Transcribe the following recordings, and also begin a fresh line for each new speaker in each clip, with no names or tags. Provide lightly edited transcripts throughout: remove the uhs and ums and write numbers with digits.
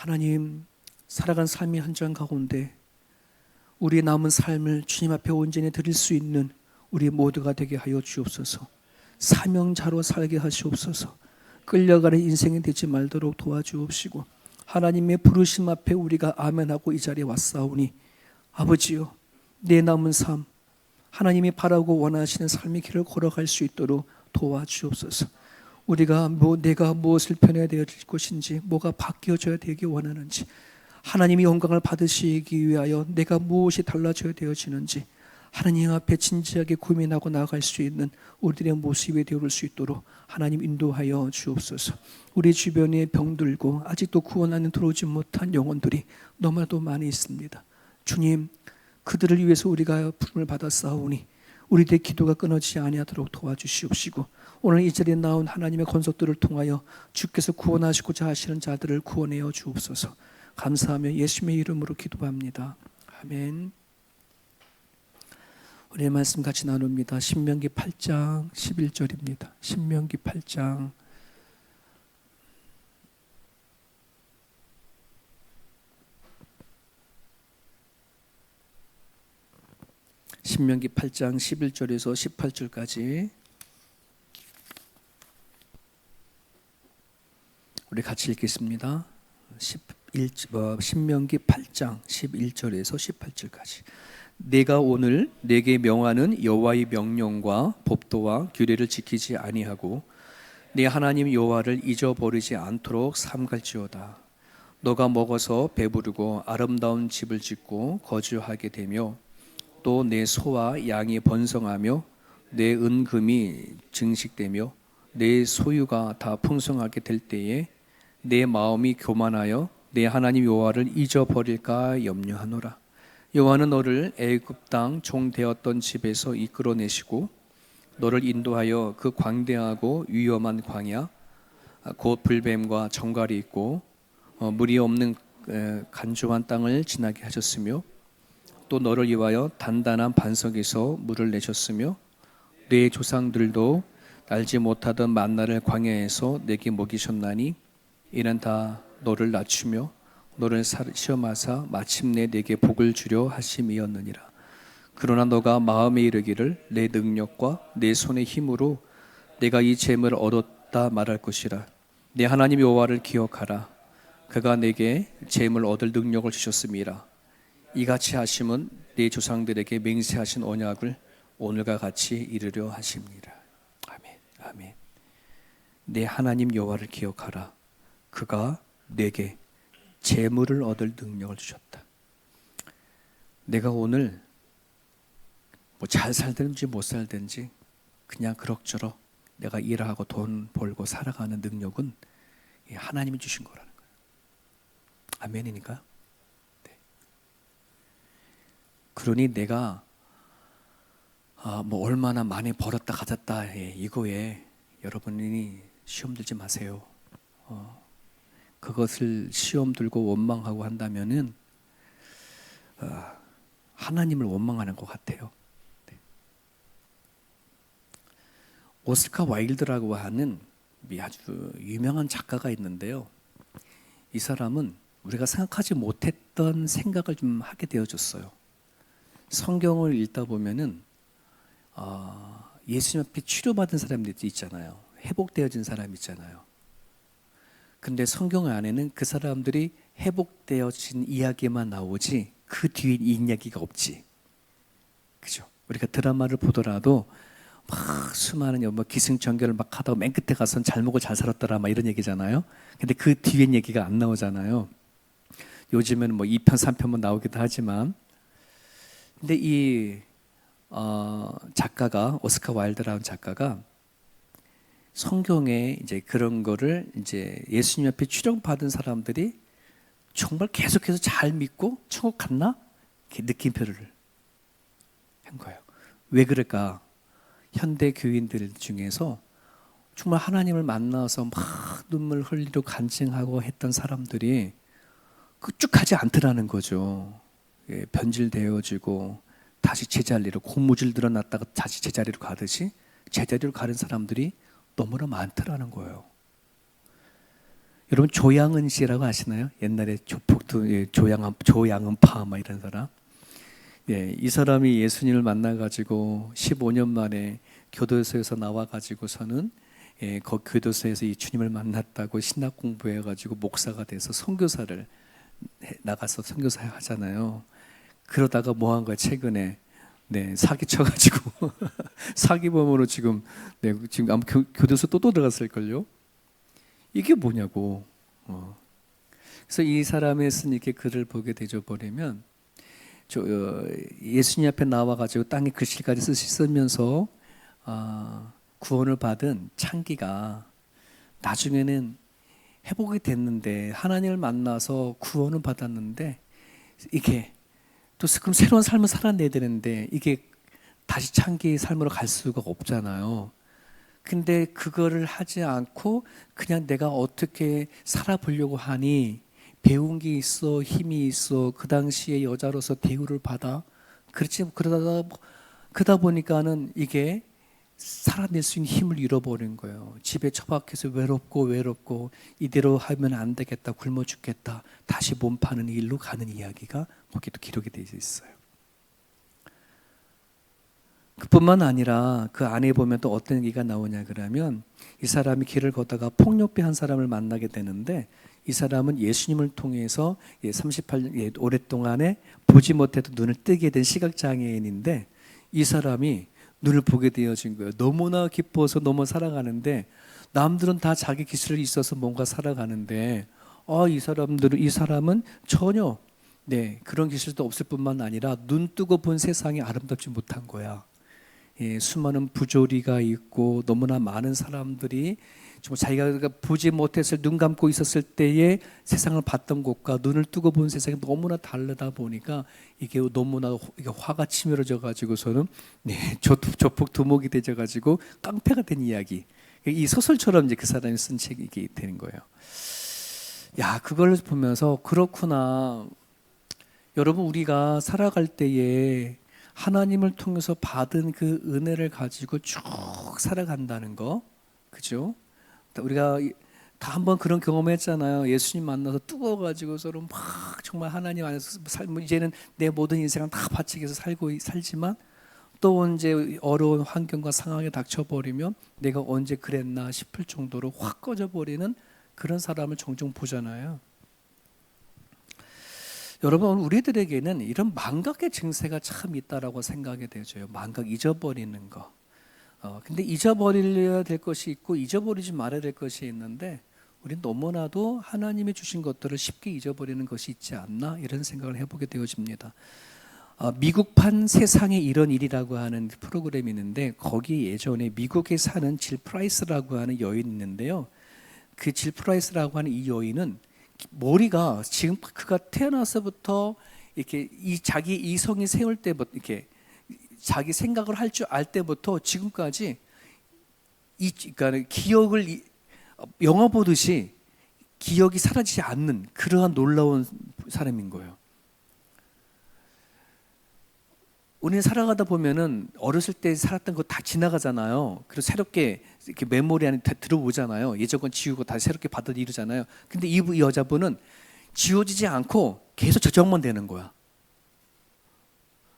하나님, 살아간 삶의 현장 가운데 우리의 남은 삶을 주님 앞에 온전히 드릴 수 있는 우리 모두가 되게 하여 주옵소서. 사명자로 살게 하시옵소서. 끌려가는 인생이 되지 말도록 도와주옵시고, 하나님의 부르심 앞에 우리가 아멘하고 이 자리에 왔사오니 아버지요, 내 남은 삶 하나님이 바라고 원하시는 삶의 길을 걸어갈 수 있도록 도와주옵소서. 우리가 내가 무엇을 변해야 될 것인지, 뭐가 바뀌어져야 되기 원하는지, 하나님이 영광을 받으시기 위하여 내가 무엇이 달라져야 되어지는지 하나님 앞에 진지하게 고민하고 나아갈 수 있는 우리들의 모습이 되어올 수 있도록 하나님 인도하여 주옵소서. 우리 주변에 병들고 아직도 구원 안에 들어오지 못한 영혼들이 너무나도 많이 있습니다. 주님, 그들을 위해서 우리가 부름을 받았사오니 우리들의 기도가 끊어지지 아니하도록 도와주시옵시고, 오늘 이 자리에 나온 하나님의 권속들을 통하여 주께서 구원하시고자 하시는 자들을 구원하여 주옵소서. 감사하며 예수님의 이름으로 기도합니다. 아멘. 우리의 말씀 같이 나눕니다. 신명기 8장 11절입니다. 신명기 8장 11절에서 18절까지 우리 같이 읽겠습니다. 신명기 8장 11절에서 18절까지. 내가 오늘 내게 명하는 여호와의 명령과 법도와 규례를 지키지 아니하고 네 하나님 여호와를 잊어버리지 않도록 삼갈지어다. 너가 먹어서 배부르고 아름다운 집을 짓고 거주하게 되며 또 내 소와 양이 번성하며 내 은금이 증식되며 내 소유가 다 풍성하게 될 때에 내 마음이 교만하여 내 하나님 여호와를 잊어버릴까 염려하노라. 여호와는 너를 애굽 땅 종 되었던 집에서 이끌어내시고 너를 인도하여 그 광대하고 위험한 광야, 곧 불뱀과 정갈이 있고 물이 없는 간조한 땅을 지나게 하셨으며, 또 너를 위하여 단단한 반석에서 물을 내셨으며 네 조상들도 알지 못하던 만나를 광야에서 내게 먹이셨나니 이는 다 너를 낮추며 너를 시험하사 마침내 내게 복을 주려 하심이었느니라. 그러나 너가 마음에 이르기를 내 능력과 내 손의 힘으로 내가 이 재물을 얻었다 말할 것이라. 내 하나님 여호와를 기억하라. 그가 내게 재물 얻을 능력을 주셨음이라. 이같이 하심은 네 조상들에게 맹세하신 언약을 오늘과 같이 이루려 하십니다. 아멘. 아멘. 내 하나님 여호와를 기억하라. 그가 내게 재물을 얻을 능력을 주셨다. 내가 오늘 잘 살든지 못 살든지 그냥 그럭저럭 내가 일하고 돈 벌고 살아가는 능력은 하나님이 주신 거라는 거예요. 아멘이니까. 네. 그러니 내가 얼마나 많이 벌었다 가졌다 이거에 여러분이 시험 들지 마세요. 그것을 시험 들고 원망하고 한다면은 하나님을 원망하는 것 같아요. 네. 오스카 와일드라고 하는 아주 유명한 작가가 있는데요. 이 사람은 우리가 생각하지 못했던 생각을 좀 하게 되어줬어요. 성경을 읽다 보면은 예수님 앞에 치료받은 사람들이 있잖아요. 회복되어진 사람 있잖아요. 근데 성경 안에는 그 사람들이 회복되어진 이야기만 나오지 그 뒤에 이야기가 없지. 그죠? 우리가 드라마를 보더라도 막 수많은 기승전결을 막 하다가 맨 끝에 가서는 잘 먹고 잘 살았더라 막 이런 얘기잖아요. 근데 그 뒤엔 얘기가 안 나오잖아요. 요즘에는 2편 3편만 나오기도 하지만, 근데 이 작가가 오스카 와일드라는 작가가 성경에 이제 그런 거를 이제 예수님 앞에 출영받은 사람들이 정말 계속해서 잘 믿고 천국 갔나? 이렇게 느낌표를 한 거예요. 왜 그럴까? 현대 교인들 중에서 정말 하나님을 만나서 막 눈물 흘리고 간증하고 했던 사람들이 쭉 가지 않더라는 거죠. 변질되어지고 다시 제자리로 고무줄 드러났다가 다시 제자리로 가듯이 제자리로 가는 사람들이 너무나 많더라는 거예요. 여러분 조양은 씨라고 아시나요? 옛날에 조폭도 조양은파 막 이런 사람. 예, 이 사람이 예수님을 만나가지고 15년 만에 교도소에서 나와가지고서는 그 교도소에서 이 주님을 만났다고 신학 공부해가지고 목사가 돼서 선교사를 나가서 선교사 하잖아요. 그러다가 뭐 한 거야 최근에 사기 쳐가지고 사기범으로 지금 아마 교도소 또 들어갔을걸요. 이게 뭐냐고. 그래서 이 사람의 쓴 이렇게 글을 보게 되져 버리면 예수님 앞에 나와가지고 땅에 글씨까지 쓰면서 구원을 받은 창기가 나중에는 회복이 됐는데 하나님을 만나서 구원을 받았는데 이게 또 그럼 새로운 삶을 살아내야 되는데 이게 다시 창기의 삶으로 갈 수가 없잖아요. 근데 그거를 하지 않고 그냥 내가 어떻게 살아보려고 하니 배운 게 있어, 힘이 있어. 그 당시에 여자로서 대우를 받아. 그러다 보니까는 이게 살아낼 수 있는 힘을 잃어버린 거예요. 집에 처박혀서 외롭고 이대로 하면 안 되겠다, 굶어 죽겠다. 다시 몸 파는 일로 가는 이야기가 거기도 기록이 되어 있어요. 그뿐만 아니라 그 안에 보면 또 어떤 얘기가 나오냐 그러면 이 사람이 길을 걷다가 폭력배 한 사람을 만나게 되는데 이 사람은 예수님을 통해서 38년 오랫동안에 보지 못해도 눈을 뜨게 된 시각장애인인데 이 사람이 눈을 보게 되어진 거예요. 너무나 기뻐서 너무 살아가는데 남들은 다 자기 기술이 있어서 뭔가 살아가는데 이 사람은 전혀 그런 기술도 없을 뿐만 아니라 눈 뜨고 본 세상이 아름답지 못한 거야. 수많은 부조리가 있고 너무나 많은 사람들이 정말 자기가 보지 못했을 눈 감고 있었을 때의 세상을 봤던 것과 눈을 뜨고 본 세상이 너무나 다르다 보니까 이게 너무나 화가 치밀어져 가지고서는 조폭 두목이 되져 가지고 깡패가 된 이야기. 이 소설처럼 이제 그 사람이 쓴 책이 되는 거예요. 야, 그걸 보면서 그렇구나. 여러분 우리가 살아갈 때에 하나님을 통해서 받은 그 은혜를 가지고 쭉 살아간다는 거, 그죠? 우리가 다 한번 그런 경험했잖아요. 예수님 만나서 뜨거워가지고 서로 막 정말 하나님 안에서 살면 이제는 내 모든 인생은 다 바치게서 살지만 또 언제 어려운 환경과 상황에 닥쳐버리면 내가 언제 그랬나 싶을 정도로 확 꺼져버리는 그런 사람을 종종 보잖아요. 여러분 우리들에게는 이런 망각의 증세가 참 있다라고 생각이 되죠. 망각, 잊어버리는 거. 근데 잊어버려야 될 것이 있고 잊어버리지 말아야 될 것이 있는데 우리는 너무나도 하나님이 주신 것들을 쉽게 잊어버리는 것이 있지 않나 이런 생각을 해보게 되어집니다. 미국판 세상에 이런 일이라고 하는 프로그램이 있는데 거기 예전에 미국에 사는 질 프라이스라고 하는 여인이 있는데요. 그 질 프라이스라고 하는 이 여인은 머리가 지금 그가 태어나서부터 이렇게 자기 이성이 세울 때부터 이렇게 자기 생각을 할 줄 알 때부터 지금까지 그러니까 기억을 영화 보듯이 기억이 사라지지 않는 그러한 놀라운 사람인 거예요. 우리는 살아가다 보면은 어렸을 때 살았던 거 다 지나가잖아요. 그래서 새롭게 이렇게 메모리 안에 들어오잖아요. 예전 건 지우고 다시 새롭게 받아들이잖아요. 근데 이 여자분은 지워지지 않고 계속 저장만 되는 거야.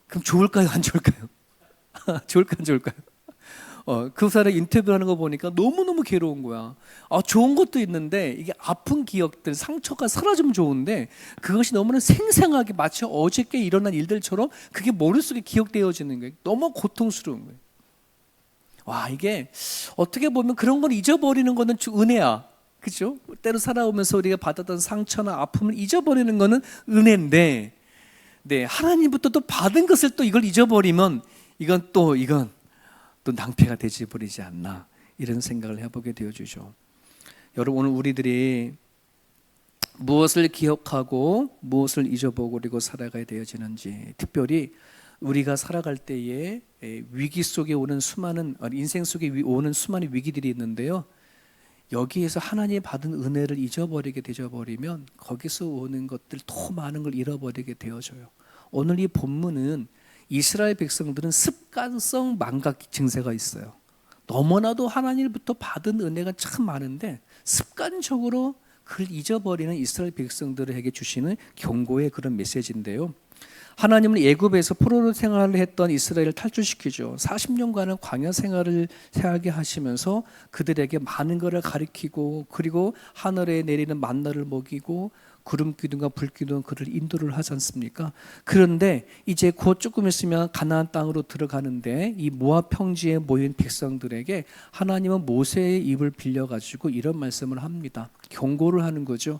그럼 좋을까요? 안 좋을까요? 좋을까요? 안 좋을까요? 그 사람 인터뷰하는 거 보니까 너무너무 괴로운 거야. 좋은 것도 있는데 이게 아픈 기억들, 상처가 사라지면 좋은데 그것이 너무나 생생하게 마치 어저께 일어난 일들처럼 그게 머릿속에 기억되어지는 거예요. 너무 고통스러운 거예요. 와, 이게 어떻게 보면 그런 걸 잊어버리는 거는 은혜야. 그죠? 때로 살아오면서 우리가 받았던 상처나 아픔을 잊어버리는 거는 은혜인데 하나님부터 또 받은 것을 또 이걸 잊어버리면 이건 또 낭패가 되지 버리지 않나 이런 생각을 해보게 되어주죠. 여러분 오늘 우리들이 무엇을 기억하고 무엇을 잊어버리고 살아가야 되어지는지 특별히 우리가 살아갈 때에 위기 속에 오는 인생 속에 오는 수많은 위기들이 있는데요. 여기에서 하나님이 받은 은혜를 잊어버리게 되어버리면 거기서 오는 것들 더 많은 걸 잃어버리게 되어져요. 오늘 이 본문은 이스라엘 백성들은 습관성 망각 증세가 있어요. 너무나도 하나님부터 받은 은혜가 참 많은데 습관적으로 그걸 잊어버리는 이스라엘 백성들에게 주시는 경고의 그런 메시지인데요. 하나님은 애굽에서 포로로 생활을 했던 이스라엘을 탈출시키죠. 40년간은 광야 생활을 하게 하시면서 그들에게 많은 것을 가르치고, 그리고 하늘에 내리는 만나를 먹이고 구름 기둥과 불 기둥 그를 인도를 하지 않습니까? 그런데 이제 곧 조금 있으면 가나안 땅으로 들어가는데 이 모압 평지에 모인 백성들에게 하나님은 모세의 입을 빌려 가지고 이런 말씀을 합니다. 경고를 하는 거죠.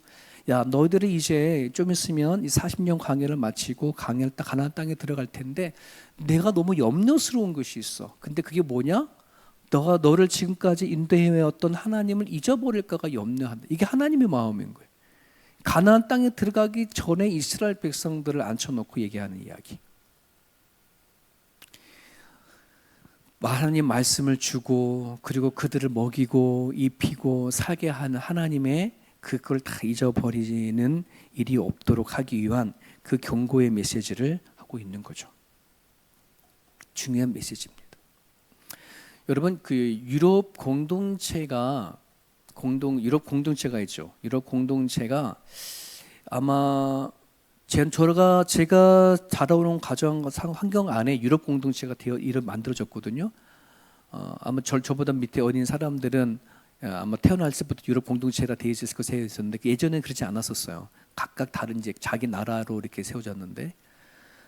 야, 너희들이 이제 좀 있으면 이 40년 광야를 마치고 가나안 땅에 들어갈 텐데 내가 너무 염려스러운 것이 있어. 근데 그게 뭐냐? 너를 지금까지 인도해왔던 하나님을 잊어버릴까가 염려한다. 이게 하나님의 마음인 거예요. 가나안 땅에 들어가기 전에 이스라엘 백성들을 앉혀놓고 얘기하는 이야기. 하나님 말씀을 주고 그리고 그들을 먹이고 입히고 살게 하는 하나님의 그걸 다 잊어버리는 일이 없도록 하기 위한 그 경고의 메시지를 하고 있는 거죠. 중요한 메시지입니다. 여러분, 그 유럽 공동체가 있죠. 유럽 공동체가 아마 제가 자라오는 가정 환경 안에 유럽 공동체가 만들어졌거든요. 아마 저보다 밑에 어린 사람들은 아마 태어날 때부터 유럽 공동체가 되어 있을 것에 있었는데 예전에는 그렇지 않았었어요. 각각 다른 이제 자기 나라로 이렇게 세워졌는데,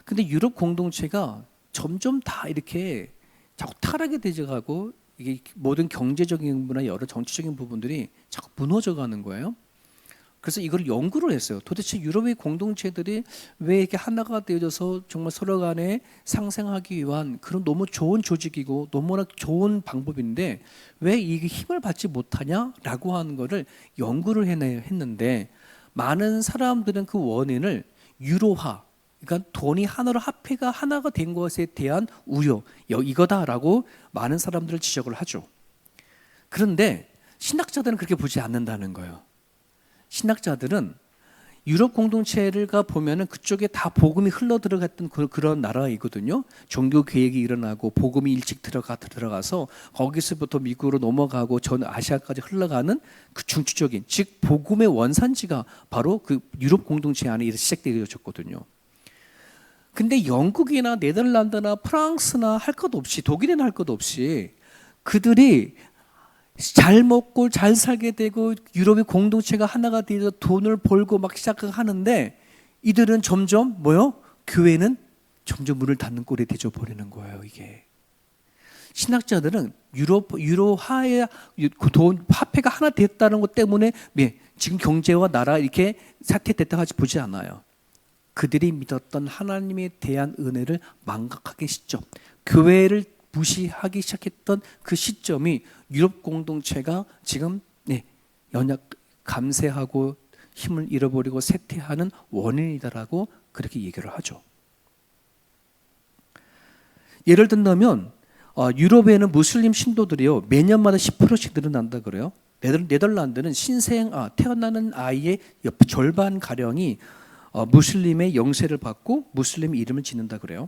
근데 유럽 공동체가 점점 다 이렇게 자꾸 타락이 되져가고 이게 모든 경제적인 부분이나 여러 정치적인 부분들이 자꾸 무너져가는 거예요. 그래서 이걸 연구를 했어요. 도대체 유럽의 공동체들이 왜 이렇게 하나가 되어져서 정말 서로 간에 상생하기 위한 그런 너무 좋은 조직이고 너무나 좋은 방법인데 왜 이게 힘을 받지 못하냐라고 하는 거를 연구를 했는데, 많은 사람들은 그 원인을 유로화, 그러니까 돈이 하나로 화폐가 하나가 된 것에 대한 우려, 이거다라고 많은 사람들을 지적을 하죠. 그런데 신학자들은 그렇게 보지 않는다는 거예요. 신학자들은 유럽 공동체가 보면은 그쪽에 다 복음이 흘러 들어갔던 그런 나라이거든요. 종교 개혁이 일어나고 복음이 일찍 들어가서 거기서부터 미국으로 넘어가고 전 아시아까지 흘러가는 그 중추적인, 즉 복음의 원산지가 바로 그 유럽 공동체 안에 시작되어졌거든요. 근데 영국이나 네덜란드나 프랑스나 할 것 없이, 독일에는 할 것 없이 그들이 잘 먹고 잘 살게 되고 유럽의 공동체가 하나가 되어서 돈을 벌고 막 시작하는데 이들은 점점 교회는 점점 문을 닫는 꼴이 되져 버리는 거예요. 이게 신학자들은 유로화의 돈 화폐가 하나 됐다는 것 때문에 지금 경제와 나라 이렇게 사태됐다 하지 보지 않아요. 그들이 믿었던 하나님에 대한 은혜를 망각하기 시점, 교회를 무시하기 시작했던 그 시점이 유럽 공동체가 지금 연약 감세하고 힘을 잃어버리고 쇠퇴하는 원인이다라고 그렇게 얘기를 하죠. 예를 든다면 유럽에는 무슬림 신도들이요 매년마다 10%씩 늘어난다 그래요. 네덜란드는 태어나는 아이의 절반 가량이 무슬림의 영세를 받고 무슬림 이름을 짓는다 그래요.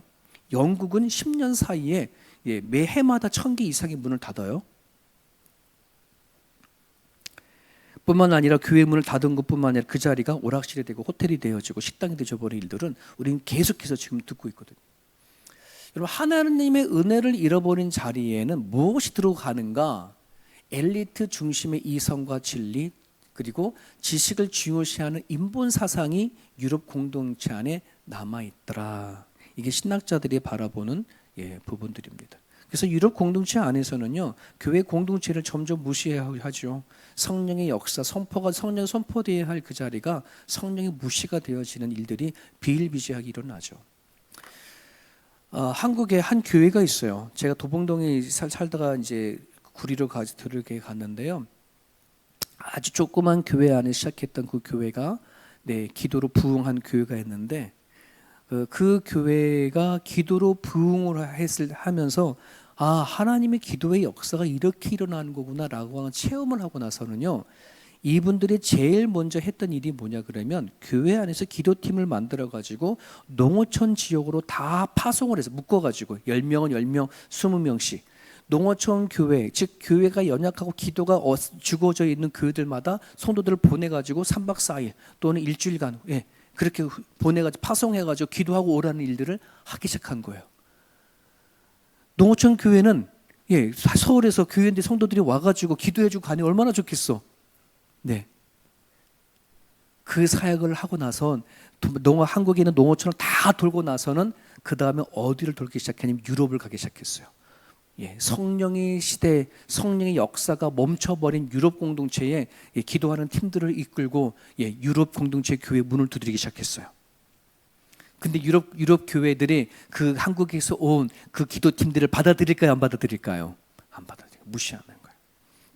영국은 10년 사이에 매 해마다 1000개 이상의 문을 닫아요. 뿐만 아니라 교회 문을 닫은 것뿐만 아니라 그 자리가 오락실이 되고 호텔이 되어지고 식당이 되어버린 일들은 우리는 계속해서 지금 듣고 있거든요. 여러분, 하나님의 은혜를 잃어버린 자리에는 무엇이 들어가는가? 엘리트 중심의 이성과 진리, 그리고 지식을 중요시하는 인본 사상이 유럽 공동체 안에 남아있더라. 이게 신학자들이 바라보는 부분들입니다. 그래서 유럽 공동체 안에서는요, 교회 공동체를 점점 무시하죠. 성령의 역사, 성령이 선포되어야 할 그 자리가 성령이 무시가 되어지는 일들이 비일비재하게 일어나죠. 한국에 한 교회가 있어요. 제가 도봉동에 살다가 이제 구리로 들게 갔는데요. 아주 조그만 교회 안에 시작했던 그 교회가 기도로 부흥한 교회가 있는데, 그 교회가 기도로 부흥을 하면서 하나님의 기도의 역사가 이렇게 일어나는 거구나라고 하는 체험을 하고 나서는요, 이분들이 제일 먼저 했던 일이 뭐냐 그러면 교회 안에서 기도팀을 만들어 가지고 농어촌 지역으로 다 파송을 해서 묶어 가지고 10명은 10명, 20명씩 농어촌 교회, 즉 교회가 연약하고 기도가 죽어져 있는 교회들마다 성도들을 보내가지고 3박 4일 또는 일주일간 그렇게 보내가지고 파송해가지고 기도하고 오라는 일들을 하기 시작한 거예요. 농어촌 교회는 서울에서 교회인데 성도들이 와가지고 기도해주고 가니 얼마나 좋겠어. 네. 그 사역을 하고 나선 한국에 있는 농어촌을 다 돌고 나서는 그 다음에 어디를 돌기 시작했냐면 유럽을 가기 시작했어요. 성령의 시대, 성령의 역사가 멈춰버린 유럽 공동체에 기도하는 팀들을 이끌고 유럽 공동체 교회 문을 두드리기 시작했어요. 근데 유럽 교회들이 그 한국에서 온 그 기도팀들을 받아들일까요? 안 받아들일까요? 안 받아들여요. 무시하는 거예요.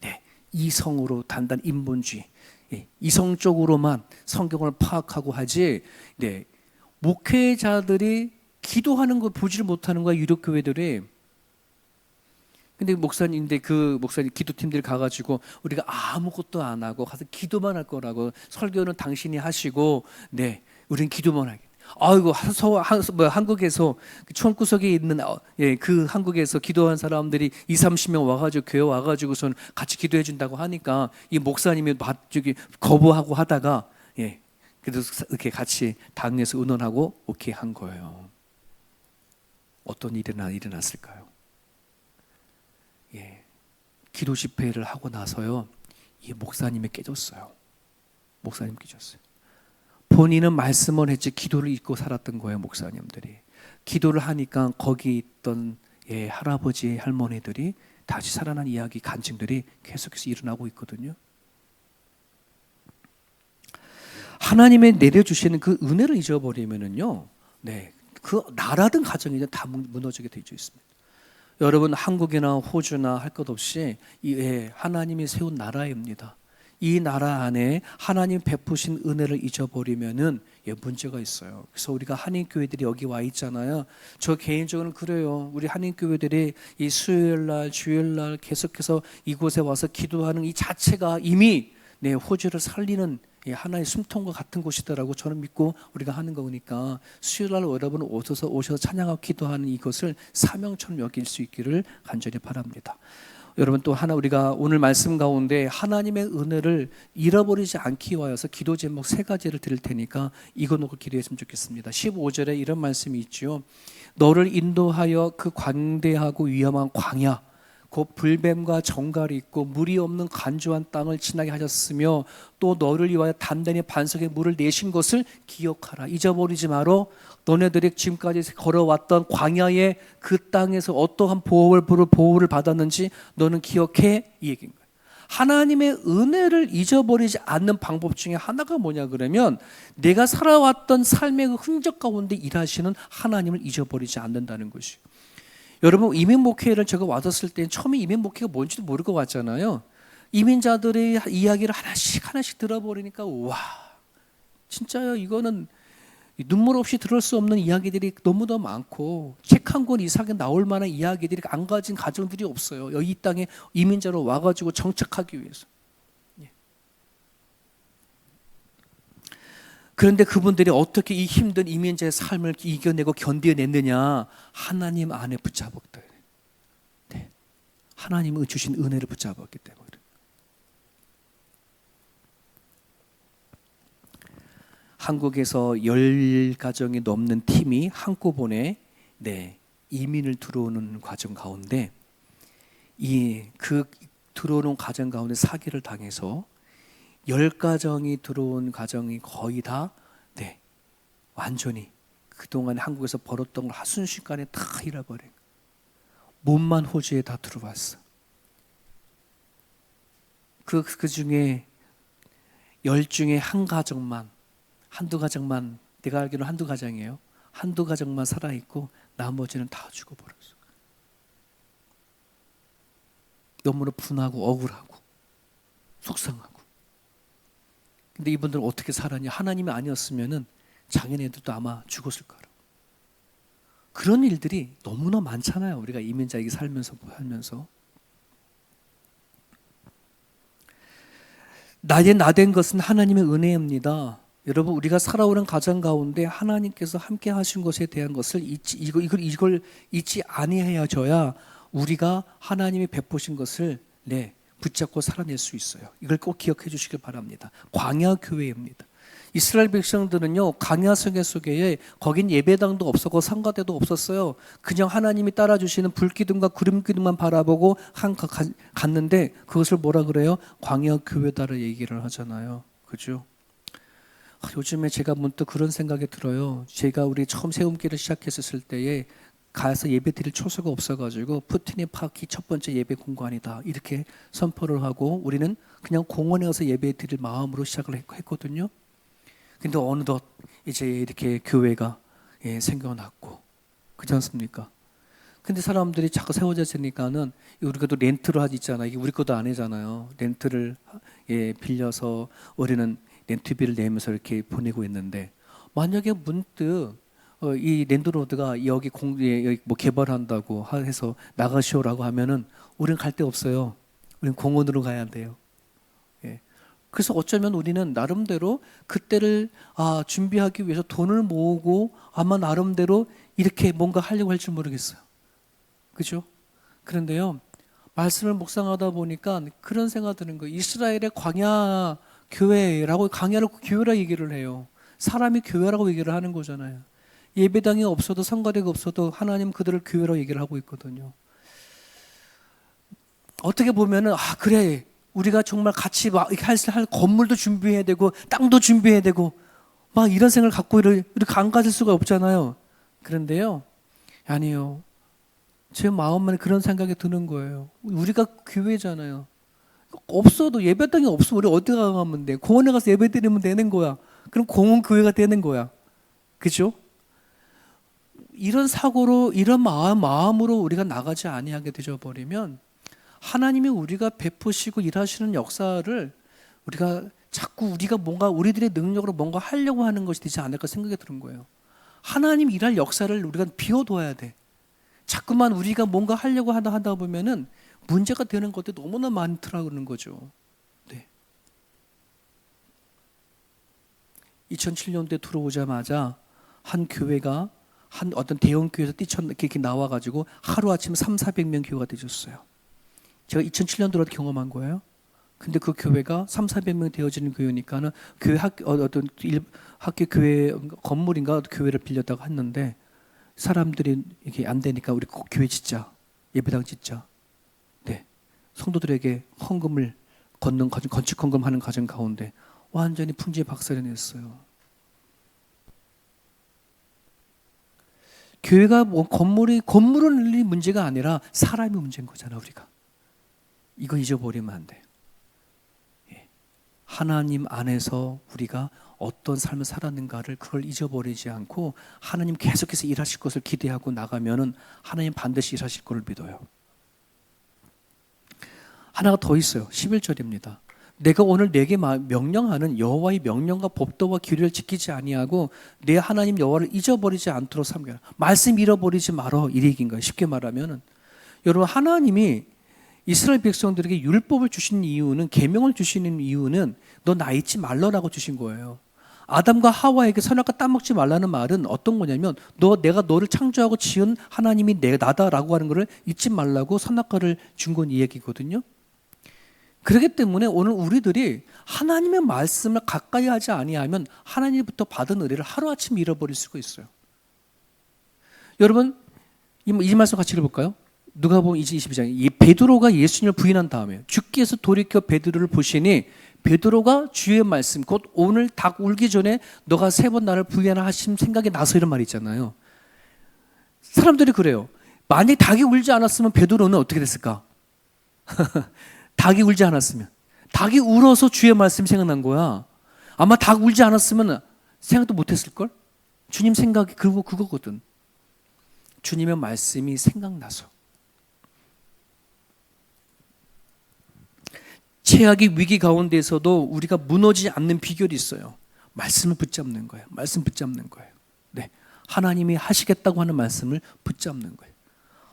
네, 이성으로 단단 인본주의, 이성적으로만 성경을 파악하고 하지. 네, 목회자들이 기도하는 거 보지를 못하는 거야, 유럽 교회들이. 근데 그 목사님 기도팀들 가가지고 우리가 아무것도 안 하고 가서 기도만 할 거라고, 설교는 당신이 하시고, 네, 우린 기도만 하게. 아이고, 한국에서 총구석에 있는 그 한국에서 기도한 사람들이 20-30명 와가지고 교회 와가지고선 같이 기도해 준다고 하니까 이 목사님이 저기 거부하고 하다가 그래도 이렇게 같이 당에서 의논하고 오케이 한 거예요. 어떤 일이 일어났을까요? 기도 집회를 하고 나서요, 이 목사님이 깨졌어요. 목사님 깨졌어요. 본인은 말씀을 했지 기도를 잊고 살았던 거예요. 목사님들이 기도를 하니까 거기 있던 할아버지 할머니들이 다시 살아난 이야기, 간증들이 계속해서 일어나고 있거든요. 하나님의 내려주시는 그 은혜를 잊어버리면은요, 그 나라든 가정이든 다 무너지게 되어 있습니다. 여러분, 한국이나 호주나 할 것 없이 하나님이 세운 나라입니다. 이 나라 안에 하나님 베푸신 은혜를 잊어버리면은 문제가 있어요. 그래서 우리가 한인교회들이 여기 와 있잖아요. 저 개인적으로는 그래요. 우리 한인교회들이 이 수요일날 주일날 계속해서 이곳에 와서 기도하는 이 자체가 이미 호주를 살리는 하나의 숨통과 같은 곳이더라고 저는 믿고 우리가 하는 거니까, 수요일날 여러분 오셔서 찬양하고 기도하는 이것을 사명처럼 여길 수 있기를 간절히 바랍니다. 여러분, 또 하나 우리가 오늘 말씀 가운데 하나님의 은혜를 잃어버리지 않기 위하여서 기도 제목 3가지를 드릴 테니까 이거 놓고 기도했으면 좋겠습니다. 15절에 이런 말씀이 있죠. 너를 인도하여 그 광대하고 위험한 광야, 곧 불뱀과 정갈이 있고 물이 없는 간조한 땅을 지나게 하셨으며, 또 너를 위하여 단단히 반석에 물을 내신 것을 기억하라. 잊어버리지 마라. 너네들이 지금까지 걸어왔던 광야의 그 땅에서 어떠한 보호를 받았는지 너는 기억해, 이 얘기인 거예요. 하나님의 은혜를 잊어버리지 않는 방법 중에 하나가 뭐냐 그러면, 내가 살아왔던 삶의 그 흔적 가운데 일하시는 하나님을 잊어버리지 않는다는 것이에요. 여러분, 이민 목회를 제가 왔을 때 처음에 이민 목회가 뭔지도 모르고 왔잖아요. 이민자들의 이야기를 하나씩 들어버리니까 와, 진짜요, 이거는 눈물 없이 들을 수 없는 이야기들이 너무도 많고, 책 한 권 이상에 나올 만한 이야기들이 안 가진 가정들이 없어요. 이 땅에 이민자로 와가지고 정착하기 위해서. 그런데 그분들이 어떻게 이 힘든 이민자의 삶을 이겨내고 견뎌냈느냐? 하나님 안에 붙잡았다. 하나님이 주신 은혜를 붙잡았기 때문에. 한국에서 10가정이 넘는 팀이 한꺼번에 이민을 들어오는 과정 가운데, 그 들어오는 과정 가운데 사기를 당해서 10가정이 들어온 가정이 거의 다 완전히 그동안 한국에서 벌었던 걸 한순간에 다 잃어버린, 몸만 호주에 다 들어왔어. 그 중에 10 중에 한두 가정만, 내가 알기로는 한두 가정이에요. 한두 가정만 살아있고 나머지는 다 죽어버렸어. 너무나 분하고 억울하고 속상하고. 근데 이분들은 어떻게 살았냐? 하나님이 아니었으면은 장인애들도 아마 죽었을 거라고. 그런 일들이 너무나 많잖아요. 우리가 이민자에게 살면서. 나된 것은 하나님의 은혜입니다. 여러분, 우리가 살아오는 가정 가운데 하나님께서 함께 하신 것에 대한 것을 이걸 잊지 아니해져야 우리가 하나님이 베푸신 것을 붙잡고 살아낼 수 있어요. 이걸 꼭 기억해 주시길 바랍니다. 광야 교회입니다. 이스라엘 백성들은요, 광야 세계 속에 거긴 예배당도 없었고 성가대도 없었어요. 그냥 하나님이 따라주시는 불기둥과 구름기둥만 바라보고 갔는데 그것을 뭐라 그래요? 광야 교회다를 얘기를 하잖아요. 그죠? 요즘에 제가 문득 그런 생각이 들어요. 제가 우리 처음 세움길을 시작했을 때에 가서 예배 드릴 초소가 없어가지고 푸틴의 파키 첫 번째 예배 공간이다 이렇게 선포를 하고 우리는 그냥 공원에 가서 예배 드릴 마음으로 시작을 했거든요. 근데 어느덧 이제 이렇게 교회가 생겨났고 그렇지 않습니까? 근데 사람들이 자꾸 세워졌으니까는 우리가 또 렌트로 하지 있잖아요. 이게 우리 것도 아니잖아요. 렌트를 빌려서 우리는 렌트비를 내면서 이렇게 보내고 있는데 만약에 문득 이 랜드로드가 여기 여기 뭐 개발한다고 해서 나가시오라고 하면은 우리는 갈 데 없어요. 우리는 공원으로 가야 돼요. 그래서 어쩌면 우리는 나름대로 그때를 준비하기 위해서 돈을 모으고 아마 나름대로 이렇게 뭔가 하려고 할지 모르겠어요. 그죠? 그런데요, 말씀을 묵상하다 보니까 그런 생각 드는 거예요. 이스라엘의 광야 교회라고, 광야를 교회라 얘기를 해요. 사람이 교회라고 얘기를 하는 거잖아요. 예배당이 없어도 성가대가 없어도 하나님 그들을 교회로 얘기를 하고 있거든요. 어떻게 보면은 그래 우리가 정말 같이 막 할 건물도 준비해야 되고 땅도 준비해야 되고 막 이런 생각을 갖고 이렇게 안 가질 수가 없잖아요. 그런데요, 아니요. 제 마음만 그런 생각이 드는 거예요. 우리가 교회잖아요. 없어도 예배당이 없으면 우리 어디 가면 돼? 공원에 가서 예배 드리면 되는 거야. 그럼 공원 교회가 되는 거야. 그죠? 이런 사고로 이런 마음으로 우리가 나가지 아니하게 되어 버리면 하나님이 우리가 베푸시고 일하시는 역사를 우리가 자꾸 우리가 뭔가 우리들의 능력으로 뭔가 하려고 하는 것이 되지 않을까 생각이 드는 거예요. 하나님 일할 역사를 우리가 비워둬야 돼. 자꾸만 우리가 뭔가 하려고 하다 보면은 문제가 되는 것들이 너무나 많더라는 거죠. 네. 2007년도에 들어오자마자 한 교회가 한 어떤 대형 교회에서 이렇게 나와가지고 하루아침에 300~400명 교회가 되셨어요. 제가 2007년도로 경험한 거예요. 근데 그 교회가 300~400명 되어지는 교회니까는 교회 어떤 학교 교회 건물인가 교회를 빌렸다고 했는데 사람들이 이게 안 되니까 우리 교회 짓자, 예배당 짓자. 네, 성도들에게 헌금을 걷는 건축 헌금하는 과정 가운데 완전히 풍지에 박살이 냈어요. 교회가 뭐 건물은 문제가 아니라 사람이 문제인 거잖아 우리가. 이거 잊어버리면 안 돼요. 하나님 안에서 우리가 어떤 삶을 살았는가를 그걸 잊어버리지 않고 하나님 계속해서 일하실 것을 기대하고 나가면은 하나님 반드시 일하실 것을 믿어요. 하나가 더 있어요. 11절입니다. 내가 오늘 내게 명령하는 여호와의 명령과 법도와 규례를 지키지 아니하고 내 하나님 여호와를 잊어버리지 않도록 삼겨라. 말씀 잃어버리지 말어 이 얘기인 거예요. 쉽게 말하면은 여러분 하나님이 이스라엘 백성들에게 율법을 주신 이유는 계명을 주시는 이유는 너 나 잊지 말라라고 주신 거예요. 아담과 하와에게 선악과 따먹지 말라는 말은 어떤 거냐면 내가 너를 창조하고 지은 하나님이 나다라고 하는 것을 잊지 말라고 선악과를 준 건 이 얘기거든요. 그렇기 때문에 오늘 우리들이 하나님의 말씀을 가까이 하지 아니하면 하나님부터 받은 은혜를 하루아침에 잃어버릴 수가 있어요. 여러분 이 말씀 같이 읽어볼까요? 누가복음 22장 이 베드로가 예수님을 부인한 다음에 주께서 돌이켜 베드로를 보시니 베드로가 주의 말씀 곧 오늘 닭 울기 전에 너가 3번 나를 부인하라 하신 생각이 나서 이런 말이 있잖아요. 사람들이 그래요. 만약 닭이 울지 않았으면 베드로는 어떻게 됐을까? 닭이 울지 않았으면 닭이 울어서 주의 말씀이 생각난 거야. 아마 닭 울지 않았으면 생각도 못했을걸? 주님 생각이 그거거든. 주님의 말씀이 생각나서 최악의 위기 가운데에서도 우리가 무너지지 않는 비결이 있어요. 말씀을 붙잡는 거예요. 말씀 붙잡는 거예요. 네, 하나님이 하시겠다고 하는 말씀을 붙잡는 거예요.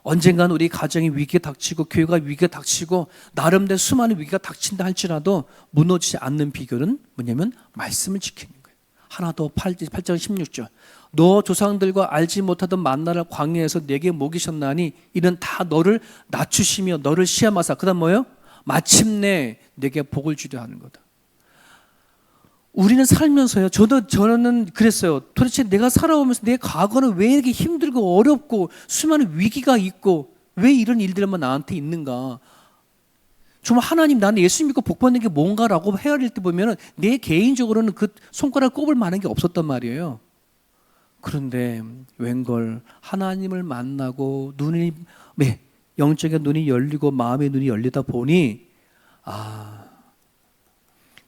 언젠간 우리 가정이 위기가 닥치고 교회가 위기가 닥치고 나름대로 수많은 위기가 닥친다 할지라도 무너지지 않는 비결은 뭐냐면 말씀을 지키는 거예요. 하나 더 8장 16절. 너 조상들과 알지 못하던 만나를 광야에서 내게 먹이셨나니 이는 다 너를 낮추시며 너를 시험하사 그다음 뭐예요? 마침내 내게 복을 주려 하는 거다. 우리는 살면서요. 저는 그랬어요. 도대체 내가 살아오면서 내 과거는 왜 이렇게 힘들고 어렵고 수많은 위기가 있고 왜 이런 일들만 나한테 있는가? 정말 하나님 나는 예수 믿고 복 받는 게 뭔가라고 헤아릴 때 보면은 내 개인적으로는 그 손가락 꼽을 만한 게 없었단 말이에요. 그런데 웬걸 하나님을 만나고 영적인 눈이 열리고 마음의 눈이 열리다 보니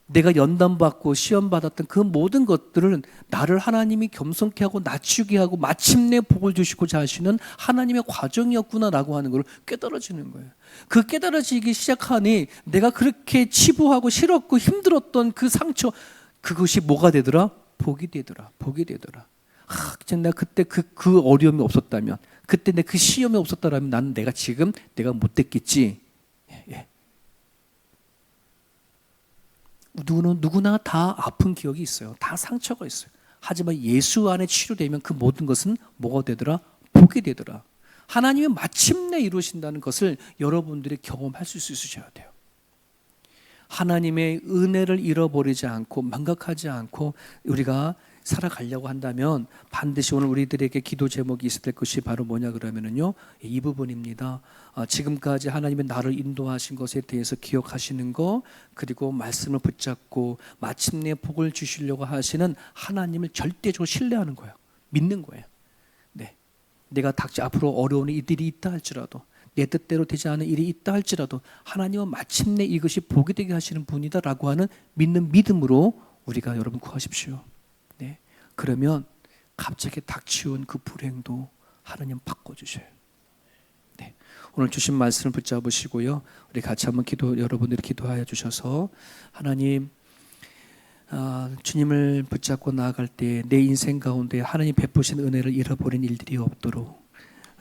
내가 연단받고 시험받았던 그 모든 것들은 나를 하나님이 겸손케 하고 낮추게 하고 마침내 복을 주시고자 하시는 하나님의 과정이었구나라고 하는 걸 깨달아지는 거예요. 그 깨달아지기 시작하니 내가 그렇게 치부하고 싫었고 힘들었던 그 상처 그것이 뭐가 되더라? 복이 되더라. 복이 되더라. 내가 그때 그 어려움이 없었다면 그때 내 그 시험이 없었다면 나는 내가 못 됐겠지. 예. 누구나 다 아픈 기억이 있어요. 다 상처가 있어요. 하지만 예수 안에 치료되면 그 모든 것은 뭐가 되더라? 복이 되더라. 하나님이 마침내 이루신다는 것을 여러분들이 경험할 수 있으셔야 돼요. 하나님의 은혜를 잃어버리지 않고 망각하지 않고 우리가 살아가려고 한다면 반드시 오늘 우리들에게 기도 제목이 있을 것이 바로 뭐냐 그러면은요, 이 부분입니다. 지금까지 하나님의 나를 인도하신 것에 대해서 기억하시는 거, 그리고 말씀을 붙잡고 마침내 복을 주시려고 하시는 하나님을 절대적으로 신뢰하는 거예요. 믿는 거예요. 네, 내가 앞으로 어려운 일들이 있다 할지라도 내 뜻대로 되지 않은 일이 있다 할지라도 하나님은 마침내 이것이 복이 되게 하시는 분이다라고 하는 믿는 믿음으로 우리가 여러분 구하십시오. 네, 그러면 갑자기 닥치온 그 불행도 하나님 바꿔주셔요. 네, 오늘 주신 말씀을 붙잡으시고요. 우리 같이 한번 여러분들이 기도하여 주셔서 하나님, 주님을 붙잡고 나아갈 때 내 인생 가운데 하나님 베푸신 은혜를 잃어버린 일들이 없도록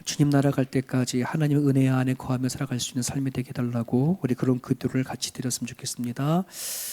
주님 나라 갈 때까지 하나님의 은혜 안에 거하며 살아갈 수 있는 삶이 되게 해달라고 우리 그런 기도를 같이 드렸으면 좋겠습니다.